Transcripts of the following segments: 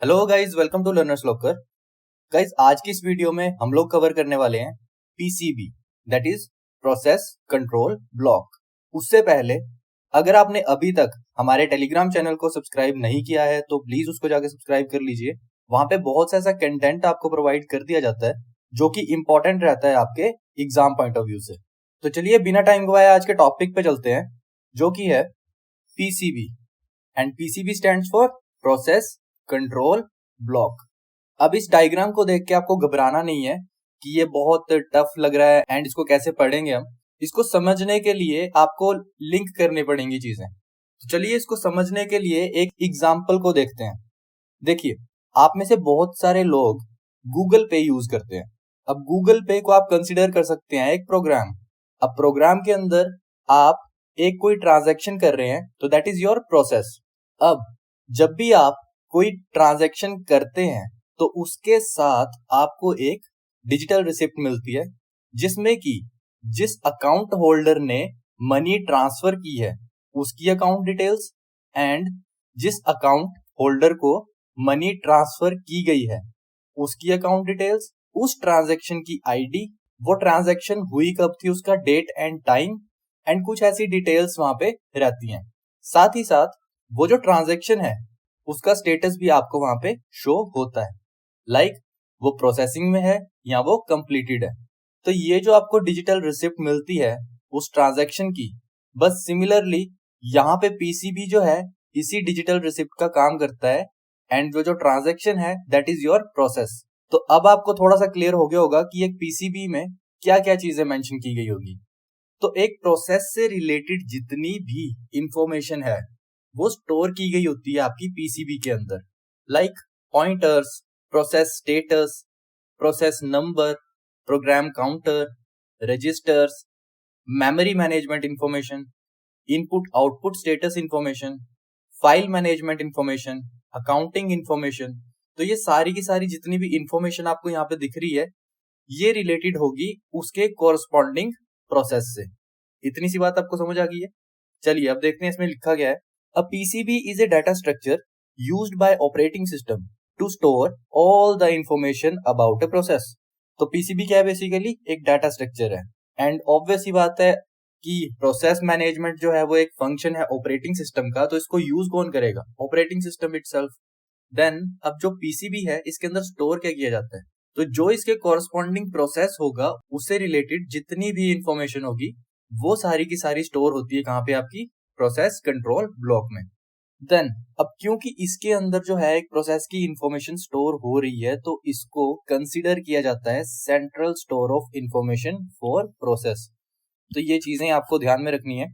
Hello guys, welcome to Learners Locker. Guys, आज की इस वीडियो में हम लोग कवर करने वाले हैं PCB, that is process control block. उससे पहले अगर आपने अभी तक हमारे टेलीग्राम चैनल को सब्सक्राइब नहीं किया है तो प्लीज उसको जाके सब्सक्राइब कर लीजिए। वहां पे बहुत सा ऐसा कंटेंट आपको प्रोवाइड कर दिया जाता है जो कि इंपॉर्टेंट रहता है आपके एग्जाम पॉइंट ऑफ व्यू से। तो चलिए बिना टाइम गवाए आज के टॉपिक पे चलते हैं, जो कि है PCB. And PCB stands for process control block. अब इस डायग्राम को देख के आपको घबराना नहीं है कि ये बहुत टफ लग रहा है एंड इसको कैसे पढ़ेंगे हम। इसको समझने के लिए आपको लिंक करनी पड़ेंगी चीजें। तो चलिए इसको समझने के लिए एक एग्जाम्पल को देखते हैं। देखिए, आप में से बहुत सारे लोग गूगल पे यूज करते हैं। अब गूगल पे को आप कंसिडर कर सकते हैं एक प्रोग्राम। अब प्रोग्राम के अंदर आप एक कोई ट्रांजैक्शन कर रहे हैं तो दैट इज योर प्रोसेस। अब जब भी आप कोई ट्रांजैक्शन करते हैं तो उसके साथ आपको एक डिजिटल रिसिप्ट मिलती है जिसमें कि जिस अकाउंट होल्डर ने मनी ट्रांसफर की है उसकी अकाउंट डिटेल्स एंड जिस अकाउंट होल्डर को मनी ट्रांसफर की गई है उसकी अकाउंट डिटेल्स, उस ट्रांजैक्शन की आईडी, वो ट्रांजैक्शन हुई कब थी उसका डेट एंड टाइम एंड कुछ ऐसी डिटेल्स वहां पे रहती हैं। साथ ही साथ वो जो ट्रांजैक्शन है उसका स्टेटस भी आपको वहां पे शो होता है, लाइक वो प्रोसेसिंग में है या वो कंप्लीटेड है। तो ये जो आपको डिजिटल रिसिप्ट मिलती है उस ट्रांजैक्शन की, बस सिमिलरली यहाँ पे पीसीबी जो है इसी डिजिटल रिसिप्ट का काम करता है एंड जो ट्रांजैक्शन है दैट इज योर प्रोसेस। तो अब आपको थोड़ा सा क्लियर हो गया होगा कि एक पीसीबी में क्या क्या चीजें मेंशन की गई होगी। तो एक प्रोसेस से रिलेटेड जितनी भी इंफॉर्मेशन है वो स्टोर की गई होती है आपकी पीसीबी के अंदर, like pointers, process status, process number, program counter, registers, memory management information, input output status information, file management information, accounting information. तो ये सारी की सारी जितनी भी इंफॉर्मेशन आपको यहाँ पे दिख रही है ये रिलेटेड होगी उसके कोरस्पॉन्डिंग प्रोसेस से। इतनी सी बात आपको समझ आ गई है। चलिए अब देखते हैं इसमें लिखा गया है, a PCB is a data structure used by operating system to store all the information about a process. तो पीसीबी क्या है, बेसिकली एक डाटा स्ट्रक्चर है एंड ऑब्वियस ही बात है कि प्रोसेस मैनेजमेंट जो है वो एक फंक्शन है ऑपरेटिंग सिस्टम का, तो इसको यूज कौन करेगा, ऑपरेटिंग सिस्टम इटसेल्फ। देन अब जो पीसीबी है इसके अंदर स्टोर क्या किया जाता है, तो जो इसके कॉरस्पॉन्डिंग प्रोसेस होगा उससे रिलेटेड जितनी भी इंफॉर्मेशन होगी वो सारी की सारी स्टोर होती है कहाँ पे, आपकी प्रोसेस कंट्रोल ब्लॉक में। देन अब क्योंकि इसके अंदर जो है एक प्रोसेस की इंफॉर्मेशन स्टोर हो रही है तो इसको कंसीडर किया जाता है central store of information for process. तो ये चीजें आपको ध्यान में रखनी है।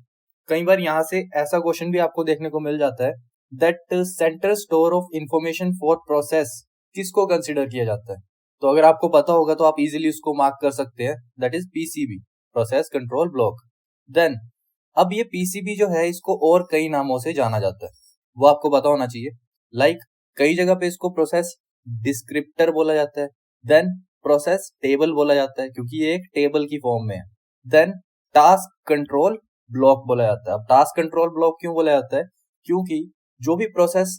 कई बार यहाँ से ऐसा क्वेश्चन भी आपको देखने को मिल जाता है that central store of information for process किसको कंसीडर किया जाता है। तो अगर आपको पता होगा तो आप इजीली उसको मार्क कर सकते हैं, that is PCB, process control block. Then अब ये पीसीबी जो है इसको और कई नामों से जाना जाता है, वो आपको पता होना चाहिए। लाइक कई जगह पे इसको प्रोसेस डिस्क्रिप्टर बोला जाता है, देन प्रोसेस टेबल बोला जाता है क्योंकि ये एक टेबल की फॉर्म में है, देन टास्क कंट्रोल ब्लॉक बोला जाता है। अब टास्क कंट्रोल ब्लॉक क्यों बोला जाता है, क्योंकि जो भी प्रोसेस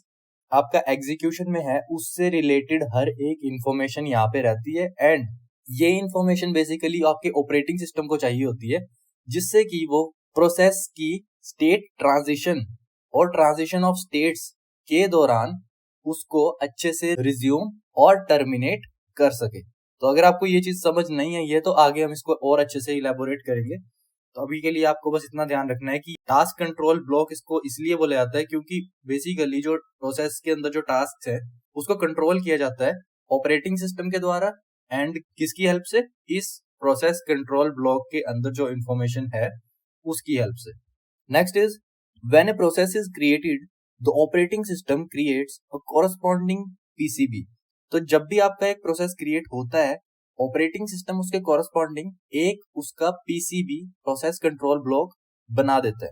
आपका एग्जीक्यूशन में है उससे रिलेटेड हर एक इंफॉर्मेशन यहाँ पे रहती है एंड ये इंफॉर्मेशन बेसिकली आपके ऑपरेटिंग सिस्टम को चाहिए होती है जिससे कि वो प्रोसेस की स्टेट ट्रांजिशन और ट्रांजिशन ऑफ स्टेट्स के दौरान उसको अच्छे से रिज्यूम और टर्मिनेट कर सके। तो अगर आपको ये चीज समझ नहीं आई है तो आगे हम इसको और अच्छे से इलेबोरेट करेंगे। तो अभी के लिए आपको बस इतना ध्यान रखना है कि टास्क कंट्रोल ब्लॉक इसको इसलिए बोला जाता है क्योंकि बेसिकली जो प्रोसेस के अंदर जो टास्क है उसको कंट्रोल किया जाता है ऑपरेटिंग सिस्टम के द्वारा एंड किसकी हेल्प से, इस प्रोसेस कंट्रोल ब्लॉक के अंदर जो इंफॉर्मेशन है उसकी हेल्प से। Next is when a process is created the operating system creates a corresponding PCB. तो जब भी आपका एक प्रोसेस क्रिएट होता है ऑपरेटिंग सिस्टम उसके कॉरस्पॉन्डिंग एक उसका पीसीबी, प्रोसेस कंट्रोल ब्लॉक बना देता है।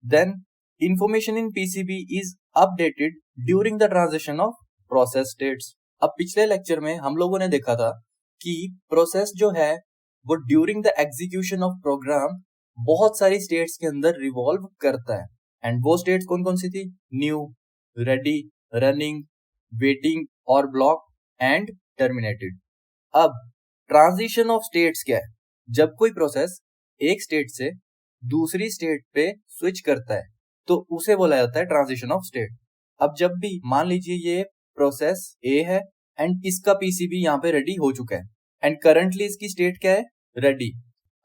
Then information in PCB is updated during the transition of process states. अब पिछले लेक्चर में हम लोगों ने देखा था कि प्रोसेस जो है वो during the execution of program बहुत सारी स्टेट्स के अंदर रिवॉल्व करता है एंड वो स्टेट्स कौन कौन सी थी, न्यू, रेडी, रनिंग, वेटिंग और ब्लॉक एंड टर्मिनेटेड। अब ट्रांजिशन ऑफ स्टेट्स क्या है? जब कोई प्रोसेस एक स्टेट से दूसरी स्टेट पे स्विच करता है तो उसे बोला जाता है ट्रांजिशन ऑफ स्टेट। अब जब भी मान लीजिए ये प्रोसेस ए है एंड इसका पीसीबी यहाँ पे रेडी हो चुका है एंड करंटली इसकी स्टेट क्या है? रेडी।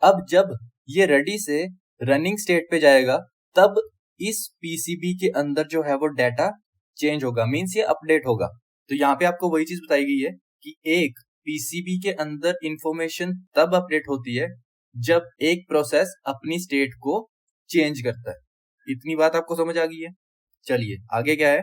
अब जब ये रेडी से रनिंग स्टेट पे जाएगा तब इस पीसीबी के अंदर जो है वो डाटा चेंज होगा, मीन्स ये अपडेट होगा। तो यहाँ पे आपको वही चीज बताई गई है कि एक पीसीबी के अंदर इंफॉर्मेशन तब अपडेट होती है जब एक प्रोसेस अपनी स्टेट को चेंज करता है। इतनी बात आपको समझ आ गई है? चलिए आगे क्या है।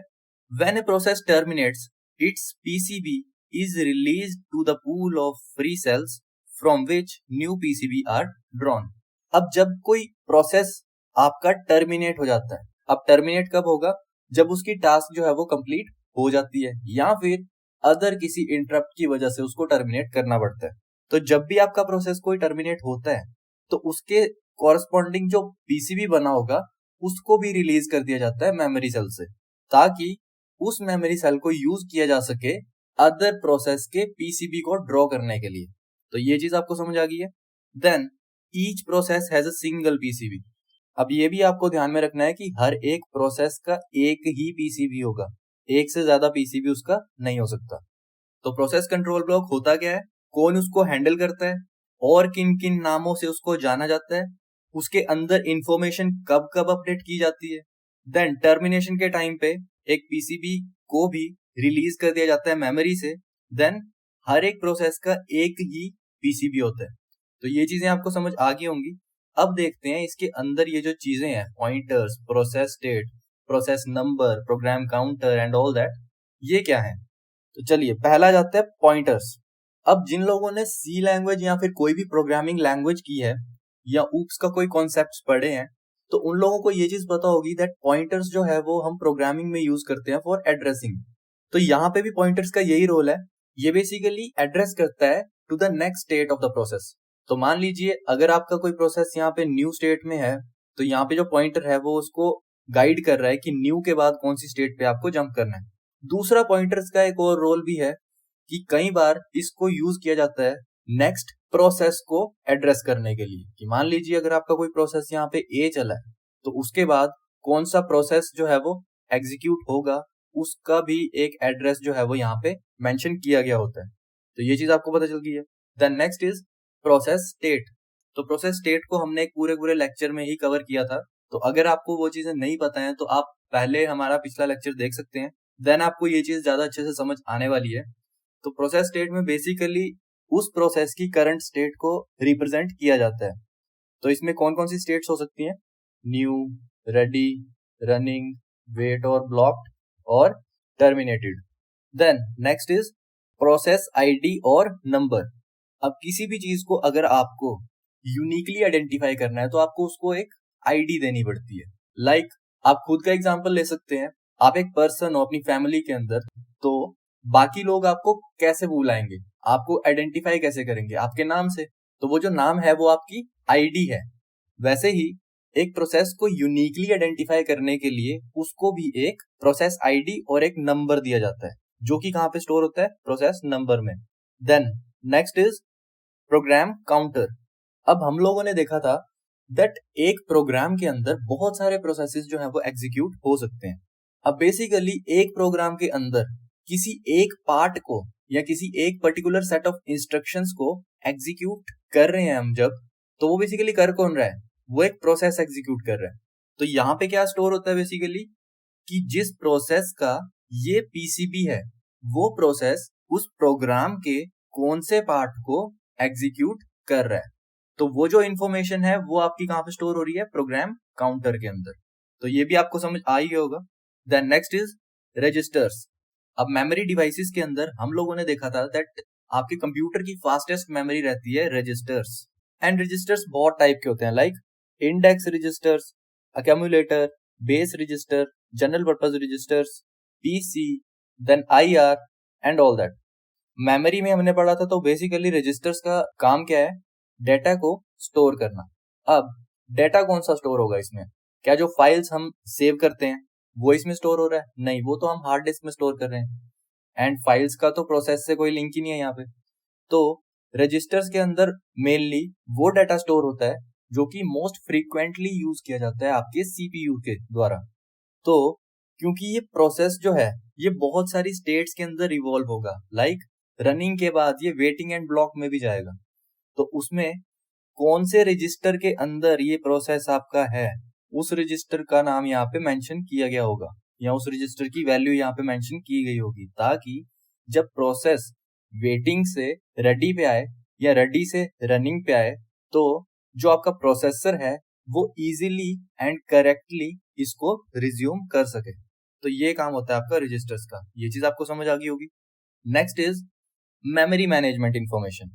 When a process terminates, its PCB is released to the pool of free cells from which new PCB are drawn. अब जब कोई प्रोसेस आपका टर्मिनेट हो जाता है, अब टर्मिनेट कब होगा? जब उसकी टास्क जो है वो कंप्लीट हो जाती है या फिर अदर किसी इंटरप्ट की वजह से उसको टर्मिनेट करना पड़ता है। तो जब भी आपका प्रोसेस कोई टर्मिनेट होता है तो उसके कॉरस्पॉन्डिंग जो पीसीबी बना होगा उसको भी रिलीज कर दिया जाता है मेमोरी सेल से, ताकि उस मेमोरी सेल को यूज किया जा सके अदर प्रोसेस के पीसीबी को ड्रॉ करने के लिए। तो ये चीज आपको समझ आ गई है। Then each process has a single PCB. अब ये भी आपको ध्यान में रखना है कि हर एक प्रोसेस का एक ही पीसीबी होगा, एक से ज्यादा पीसीबी उसका नहीं हो सकता। तो प्रोसेस कंट्रोल ब्लॉक होता क्या है, कौन उसको हैंडल करता है और किन किन नामों से उसको जाना जाता है, उसके अंदर इंफॉर्मेशन कब कब अपडेट की जाती है। देन टर्मिनेशन के टाइम पे एक पीसीबी को भी रिलीज कर दिया जाता है मेमोरी से। देन हर एक प्रोसेस का एक ही पीसीबी होता है। तो ये चीजें आपको समझ आ गई होंगी। अब देखते हैं इसके अंदर ये जो चीजें हैं, pointers, process state, process number, program counter and all that, ये क्या है। तो चलिए पहला जाता है पॉइंटर्स। अब जिन लोगों ने सी लैंग्वेज या फिर कोई भी प्रोग्रामिंग लैंग्वेज की है या ऊप्स का कोई कॉन्सेप्ट पढ़े हैं तो उन लोगों को ये चीज पता होगी दैट पॉइंटर्स जो है वो हम प्रोग्रामिंग में यूज करते हैं फॉर एड्रेसिंग। तो यहाँ पे भी पॉइंटर्स का यही रोल है। ये बेसिकली एड्रेस करता है to the next state of the process. तो मान लीजिए अगर आपका कोई प्रोसेस यहाँ पे न्यू स्टेट में है तो यहाँ पे जो पॉइंटर है वो उसको गाइड कर रहा है कि न्यू के बाद कौन सी स्टेट पे आपको जंप करना है। दूसरा पॉइंटर्स का एक और रोल भी है कि कई बार इसको यूज किया जाता है नेक्स्ट प्रोसेस को एड्रेस करने के लिए, कि मान लीजिए अगर आपका कोई प्रोसेस यहाँ पे ए चला है तो उसके बाद कौन सा प्रोसेस जो है वो एग्जीक्यूट होगा उसका भी एक एड्रेस जो है वो यहाँ पे मेंशन किया गया होता है। तो ये चीज आपको पता चल गई है। Then next is process state. तो प्रोसेस स्टेट को हमने एक पूरे लेक्चर में ही कवर किया था। तो अगर आपको वो चीजें नहीं पता है तो आप पहले हमारा पिछला लेक्चर देख सकते हैं, देन आपको ये चीज ज्यादा अच्छे से समझ आने वाली है। तो प्रोसेस स्टेट में बेसिकली उस प्रोसेस की करंट स्टेट को रिप्रेजेंट किया जाता है। तो इसमें कौन कौन सी स्टेट्स हो सकती हैं? न्यू, रेडी, रनिंग, वेट और ब्लॉक्ड और terminated. Then next is process ID और नंबर। अब किसी भी चीज को अगर आपको यूनिकली आइडेंटिफाई करना है तो आपको उसको एक आईडी देनी पड़ती है। लाइक आप खुद का एग्जांपल ले सकते हैं। आप एक पर्सन हो अपनी फैमिली के अंदर, तो बाकी लोग आपको कैसे बुलाएंगे, आपको आइडेंटिफाई कैसे करेंगे? आपके नाम से। तो वो जो नाम है वो आपकी आईडी है। वैसे ही एक प्रोसेस को यूनिकली आइडेंटिफाई करने के लिए उसको भी एक प्रोसेस आईडी और एक नंबर दिया जाता है, जो कि कहाँ पे स्टोर होता है? प्रोसेस नंबर में। Then next is program counter. अब हम लोगों ने देखा था दैट एक प्रोग्राम के अंदर बहुत सारे प्रोसेसेस जो है वो एग्जीक्यूट हो सकते हैं। अब बेसिकली एक प्रोग्राम के अंदर किसी एक पार्ट को या किसी एक पर्टिकुलर सेट ऑफ इंस्ट्रक्शंस को एग्जीक्यूट कर रहे हैं हम जब, तो वो बेसिकली कर कौन रहा है? वो एक प्रोसेस एग्जीक्यूट कर रहा है। तो यहाँ पे क्या स्टोर होता है बेसिकली कि जिस प्रोसेस का ये पीसीबी है वो प्रोसेस उस प्रोग्राम के कौन से पार्ट को एग्जीक्यूट कर रहा है। तो वो जो इन्फॉर्मेशन है वो आपकी कहाँ पे स्टोर हो रही है? प्रोग्राम काउंटर के अंदर। तो ये भी आपको समझ आ ही गया होगा। Then next is registers. अब मेमोरी डिवाइसेस के अंदर हम लोगों ने देखा था दैट आपके कंप्यूटर की फास्टेस्ट मेमोरी रहती है रजिस्टर्स। एंड रजिस्टर्स बहुत टाइप के होते हैं, like index registers, accumulator, base register, general purpose registers, PC, then IR and all that. Memory में हमने पढ़ा था तो बेसिकली रजिस्टर्स का काम क्या है? डेटा को स्टोर करना। अब डेटा कौन सा स्टोर होगा इसमें? क्या जो फाइल्स हम सेव करते हैं वो इसमें स्टोर हो रहा है? नहीं, वो तो हम हार्ड डिस्क में स्टोर कर रहे हैं। एंड फाइल्स का तो प्रोसेस से कोई लिंक ही नहीं है यहाँ पे। तो रजिस्टर्स के अंदर मेनली वो डाटा स्टोर होता है जो कि मोस्ट फ्रीक्वेंटली यूज किया जाता है आपके सीपीयू के द्वारा। तो क्योंकि ये प्रोसेस जो है ये बहुत सारी स्टेट्स के अंदर इवॉल्व होगा, लाइक रनिंग के बाद ये वेटिंग एंड ब्लॉक में भी जाएगा। तो उसमें कौन से रजिस्टर के अंदर ये प्रोसेस आपका है, उस रजिस्टर का नाम यहाँ पे मेंशन किया गया होगा या उस रजिस्टर की वैल्यू यहाँ पे मेंशन की गई होगी, ताकि जब प्रोसेस वेटिंग से रेडी पे आए या रेडी से रनिंग पे आए तो जो आपका प्रोसेसर है वो इजीली एंड करेक्टली इसको रिज्यूम कर सके। तो ये काम होता है आपका रजिस्टर्स का। ये चीज आपको समझ आ गई होगी। Next is memory management information.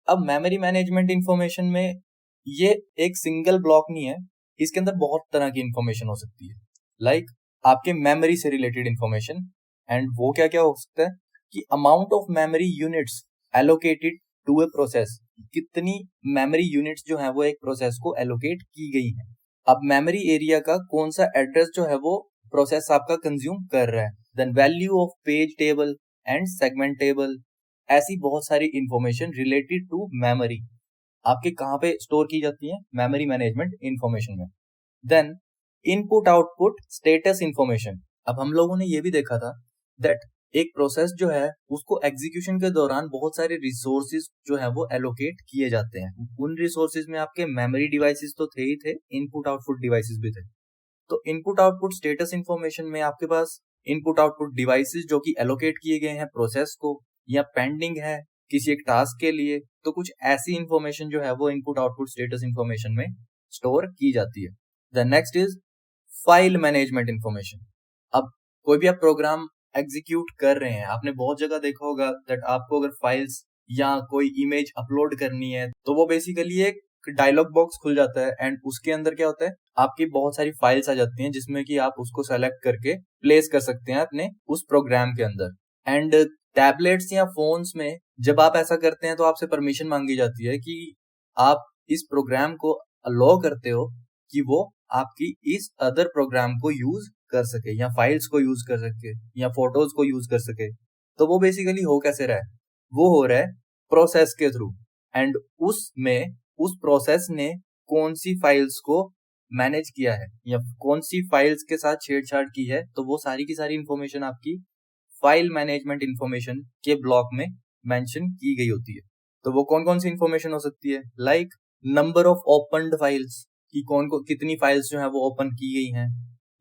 अब मेमोरी मैनेजमेंट इंफॉर्मेशन में ये एक सिंगल ब्लॉक नहीं है, इसके अंदर बहुत तरह की इंफॉर्मेशन हो सकती है, लाइक आपके मेमोरी से रिलेटेड इंफॉर्मेशन। एंड वो क्या क्या हो सकता है कि amount of memory units allocated to a process, कितनी मेमोरी यूनिट्स जो है वो एक प्रोसेस को एलोकेट की गई है। अब मेमोरी एरिया का कौन सा एड्रेस जो है वो प्रोसेस आपका कंज्यूम कर रहा है। Then value of page table and segment table, ऐसी बहुत सारी इंफॉर्मेशन रिलेटेड टू मेमोरी आपके कहाँ पे स्टोर की जाती है, मेमोरी मैनेजमेंट इंफॉर्मेशन में। Then input output status information. अब हम लोगों ने ये भी देखा था दैट एक प्रोसेस जो है उसको एग्जीक्यूशन के दौरान बहुत सारे रिसोर्सेज जो है वो एलोकेट किए जाते हैं। उन रिसोर्सेज में आपके मेमोरी डिवाइसेस तो थे ही थे, इनपुट आउटपुट डिवाइसेस भी थे। तो इनपुट आउटपुट स्टेटस इंफॉर्मेशन में आपके पास इनपुट आउटपुट डिवाइसेस जो कि एलोकेट किए गए हैं प्रोसेस को या पेंडिंग है किसी एक टास्क के लिए, तो कुछ ऐसी इंफॉर्मेशन जो है वो इनपुट आउटपुट स्टेटस इंफॉर्मेशन में स्टोर की जाती है। The next is file management information. अब कोई भी आप प्रोग्राम एग्जीक्यूट कर रहे हैं, आपने बहुत जगह देखा होगा दैट आपको अगर फाइल्स या कोई इमेज अपलोड करनी है तो वो बेसिकली एक डायलॉग बॉक्स खुल जाता है एंड उसके अंदर क्या होता है आपकी बहुत सारी फाइल्स आ जाती हैं जिसमें कि आप उसको सेलेक्ट करके प्लेस कर सकते हैं अपने उस प्रोग्राम के अंदर। एंड टैबलेट्स या फोन्स में जब आप ऐसा करते हैं तो आपसे परमिशन मांगी जाती है कि आप इस प्रोग्राम को अलाउ करते हो कि वो आपकी इस अदर प्रोग्राम को यूज कर सके या फाइल्स को यूज कर सके या फोटोज को यूज कर सके। तो वो बेसिकली हो कैसे रहा है, वो हो रहा है प्रोसेस के थ्रू। एंड उसमें उस प्रोसेस ने कौन सी फाइल्स को मैनेज किया है या कौन सी फाइल्स के साथ छेड़छाड़ की है, तो वो सारी की सारी इंफॉर्मेशन आपकी फाइल मैनेजमेंट इंफॉर्मेशन के ब्लॉक में मेंशन की गई होती है। तो वो कौन कौन सी इंफॉर्मेशन हो सकती है, like number of opened files कि कौन को कितनी फाइल्स जो है वो ओपन की गई हैं,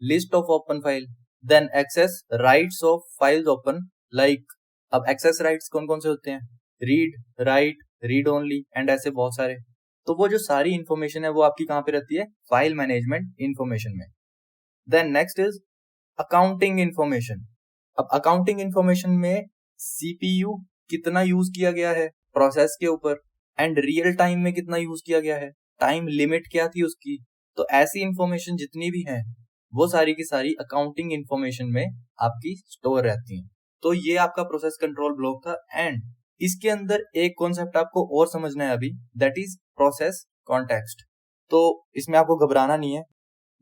list of open file, then access rights of files open, like अब एक्सेस राइट्स कौन कौन से होते हैं, read, write, read only and ऐसे बहुत सारे। तो वो जो सारी इंफॉर्मेशन है वो आपकी कहाँ पे रहती है, फाइल मैनेजमेंट इंफॉर्मेशन में। Then next is accounting information. अब अकाउंटिंग इंफॉर्मेशन में सीपीयू कितना यूज किया गया है प्रोसेस के ऊपर एंड रियल टाइम में कितना यूज किया गया है, टाइम लिमिट क्या थी उसकी। तो ऐसी इंफॉर्मेशन जितनी भी है वो सारी की सारी अकाउंटिंग इंफॉर्मेशन में आपकी स्टोर रहती है। तो ये आपका प्रोसेस कंट्रोल ब्लॉक था। एंड इसके अंदर एक कॉन्सेप्ट आपको और समझना है अभी, दैट इज प्रोसेस कॉन्टेक्स्ट। तो इसमें आपको घबराना नहीं है।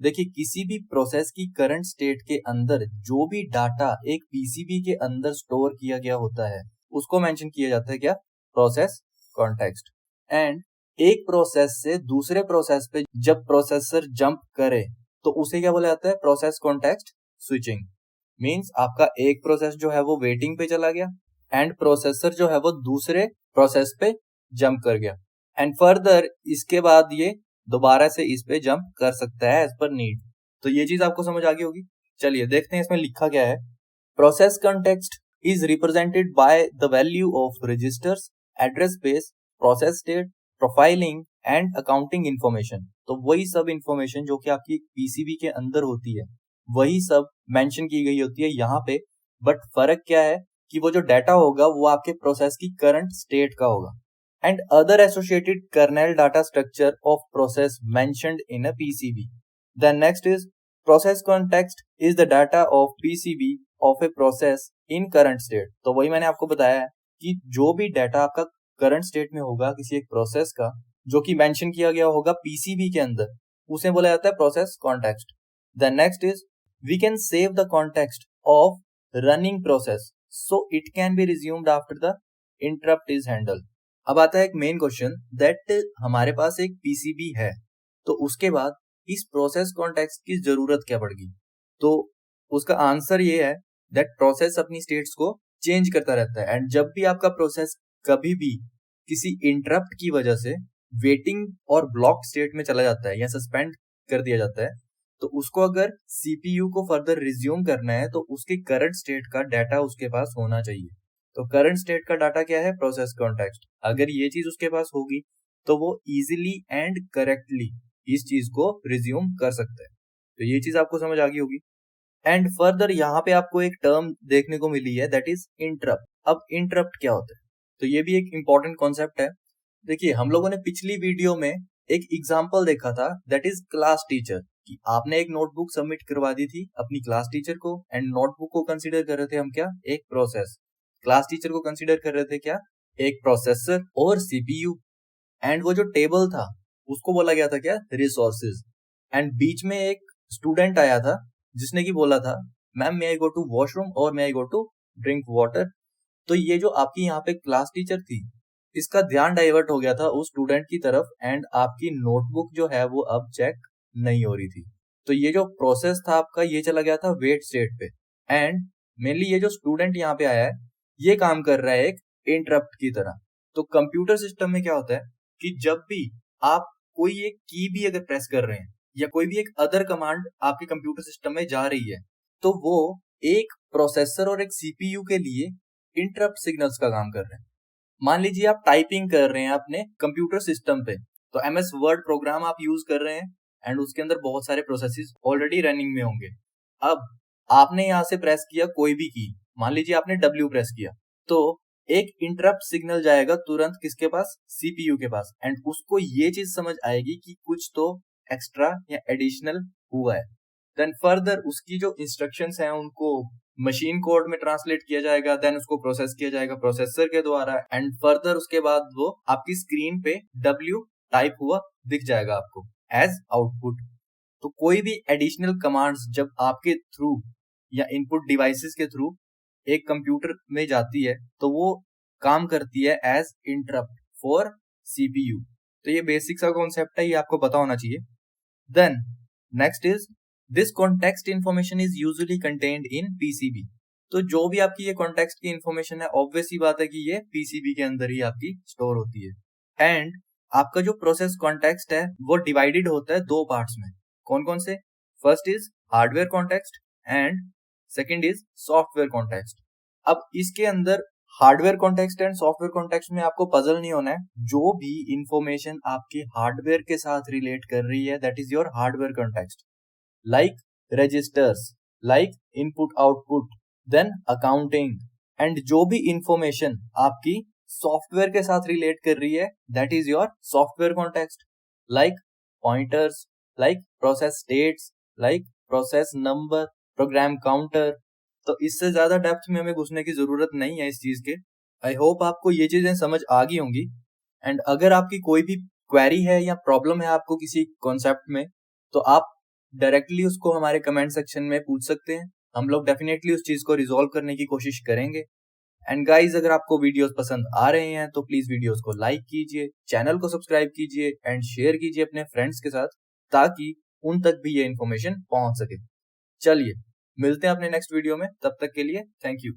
देखिए किसी भी प्रोसेस की करंट स्टेट के अंदर जो भी डाटा एक पीसीबी के अंदर स्टोर किया गया होता है उसको मेंशन किया जाता है क्या, प्रोसेस कॉन्टेक्स्ट। एंड एक प्रोसेस से दूसरे प्रोसेस पे जब प्रोसेसर जंप करे तो उसे क्या बोला जाता है, प्रोसेस कॉन्टेक्स्ट स्विचिंग। मींस आपका एक प्रोसेस जो है वो वेटिंग पे चला गया एंड प्रोसेसर जो है वो दूसरे प्रोसेस पे जंप कर गया एंड फर्दर इसके बाद ये दोबारा से इस पे जंप कर सकता है एज पर नीड। तो ये चीज आपको समझ आ गई होगी। चलिए देखते हैं इसमें लिखा क्या है। Process context is represented by the value of registers, address space, process state, profiling and accounting information. तो वही सब इंफॉर्मेशन जो कि आपकी पीसीबी के अंदर होती है वही सब मेंशन की गई होती है यहाँ पे। बट फर्क क्या है कि वो जो डाटा होगा वो आपके प्रोसेस की करंट स्टेट का होगा। And other associated kernel data structure of process mentioned in a PCB. Then next is process context is the data of PCB of a process in current state. तो वही मैंने आपको बताया है कि जो भी डाटा आपका करंट स्टेट में होगा किसी एक प्रोसेस का जो कि मेंशन किया गया होगा पीसीबी के अंदर, उसे बोला जाता है process context. Then next is we can save the context of running process so it can be resumed after the interrupt is handled. अब आता है एक मेन क्वेश्चन दैट हमारे पास एक पीसीबी है तो उसके बाद इस प्रोसेस कॉन्टेक्स्ट की जरूरत क्या पड़ेगी? तो उसका आंसर ये है दैट प्रोसेस अपनी स्टेट्स को चेंज करता रहता है एंड जब भी आपका प्रोसेस कभी भी किसी इंटरप्ट की वजह से वेटिंग और ब्लॉक स्टेट में चला जाता है या सस्पेंड कर दिया जाता है तो उसको अगर सीपीयू को फर्दर रिज्यूम करना है तो उसकी करंट स्टेट का डाटा उसके पास होना चाहिए। तो करंट स्टेट का डाटा क्या है? Process context. अगर ये चीज उसके पास होगी तो वो इजीली एंड करेक्टली इस चीज को रिज्यूम कर सकता है। तो ये चीज आपको समझ आ गई होगी। एंड फर्दर यहाँ पे आपको एक टर्म देखने को मिली है दैट इज इंटरप्ट। अब इंटरप्ट क्या होता है? तो ये भी एक इंपॉर्टेंट कॉन्सेप्ट है। देखिए हम लोगों ने पिछली वीडियो में एक एग्जाम्पल देखा था दैट इज क्लास टीचर कि आपने एक नोटबुक सबमिट करवा दी थी अपनी क्लास टीचर को एंड नोटबुक को कंसीडर कर रहे थे हम क्या? एक प्रोसेस। क्लास टीचर को कंसीडर कर रहे थे क्या? एक प्रोसेसर और सीपीयू। एंड वो जो टेबल था उसको बोला गया था क्या? रिसोर्सेज। एंड बीच में एक स्टूडेंट आया था जिसने की बोला था ma'am may I go to washroom और may I go to drink water. तो ये जो आपकी यहाँ पे क्लास टीचर थी इसका ध्यान डाइवर्ट हो गया था उस स्टूडेंट की तरफ एंड आपकी नोटबुक जो है वो अब चेक नहीं हो रही थी। तो ये जो प्रोसेस था आपका ये चला गया था वेट स्टेट पे एंड मेनली ये जो स्टूडेंट यहाँ पे आया है ये काम कर रहा है एक इंटरप्ट की तरह। तो कंप्यूटर सिस्टम में क्या होता है कि जब भी आप कोई एक की भी अगर प्रेस कर रहे हैं या कोई भी एक अदर कमांड आपके कंप्यूटर सिस्टम में जा रही है तो वो एक प्रोसेसर और एक सीपीयू के लिए इंटरप्ट सिग्नल्स का काम कर रहे हैं। मान लीजिए आप टाइपिंग कर रहे हैं अपने कंप्यूटर सिस्टम पे तो एमएस वर्ड प्रोग्राम आप यूज कर रहे हैं एंड उसके अंदर बहुत सारे प्रोसेसेस ऑलरेडी रनिंग में होंगे। अब आपने यहां से प्रेस किया कोई भी की, मान लीजिए आपने W प्रेस किया तो एक इंटरप्ट सिग्नल जाएगा तुरंत किसके पास? सीपीयू के पास एंड उसको ये चीज समझ आएगी कि कुछ तो एक्स्ट्रा या एडिशनल हुआ है। देन फर्दर उसकी जो इंस्ट्रक्शंस हैं उनको मशीन कोड में ट्रांसलेट किया जाएगा, देन उसको प्रोसेस किया जाएगा प्रोसेसर के द्वारा एंड फर्दर उसके बाद वो आपकी स्क्रीन पे W टाइप हुआ दिख जाएगा आपको एज आउटपुट। तो कोई भी एडिशनल कमांड्स जब आपके थ्रू या इनपुट डिवाइसेस के थ्रू एक कंप्यूटर में जाती है तो वो काम करती है एज इंटरप्ट फॉर सीपीयू। तो ये बेसिक सा कॉन्सेप्ट है, ये आपको पता होना चाहिए। Then next is this context information is usually contained in PCB. तो जो भी आपकी ये कॉन्टेक्स्ट की इन्फॉर्मेशन है ऑब्वियस ही बात है कि ये पीसीबी के अंदर ही आपकी स्टोर होती है। एंड आपका जो प्रोसेस कॉन्टेक्स्ट है वो डिवाइडेड होता है दो पार्ट्स में। कौन कौन से? First is hardware context and second is software context. अब इसके अंदर hardware context and software context में आपको पजल नहीं होना है। जो भी इंफॉर्मेशन आपके हार्डवेयर के साथ रिलेट कर रही है that is your hardware context, like registers, like input output, then accounting. And जो भी इंफॉर्मेशन आपकी सॉफ्टवेयर के साथ रिलेट कर रही है that is your software context, like pointers, like process states, like process number, program counter. तो इससे ज्यादा डेप्थ में हमें घुसने की जरूरत नहीं है इस चीज के। आई होप आपको ये चीजें समझ आ गई होंगी। एंड अगर आपकी कोई भी क्वेरी है या प्रॉब्लम है आपको किसी कॉन्सेप्ट में तो आप डायरेक्टली उसको हमारे कमेंट सेक्शन में पूछ सकते हैं। हम लोग डेफिनेटली उस चीज को रिजॉल्व करने की कोशिश करेंगे। एंड गाइज अगर आपको वीडियोस पसंद आ रहे हैं तो प्लीज वीडियोस को लाइक कीजिए, चैनल को सब्सक्राइब कीजिए एंड शेयर कीजिए अपने फ्रेंड्स के साथ ताकि उन तक भी ये इन्फॉर्मेशन पहुंच सके। चलिए मिलते हैं अपने नेक्स्ट वीडियो में, तब तक के लिए थैंक यू।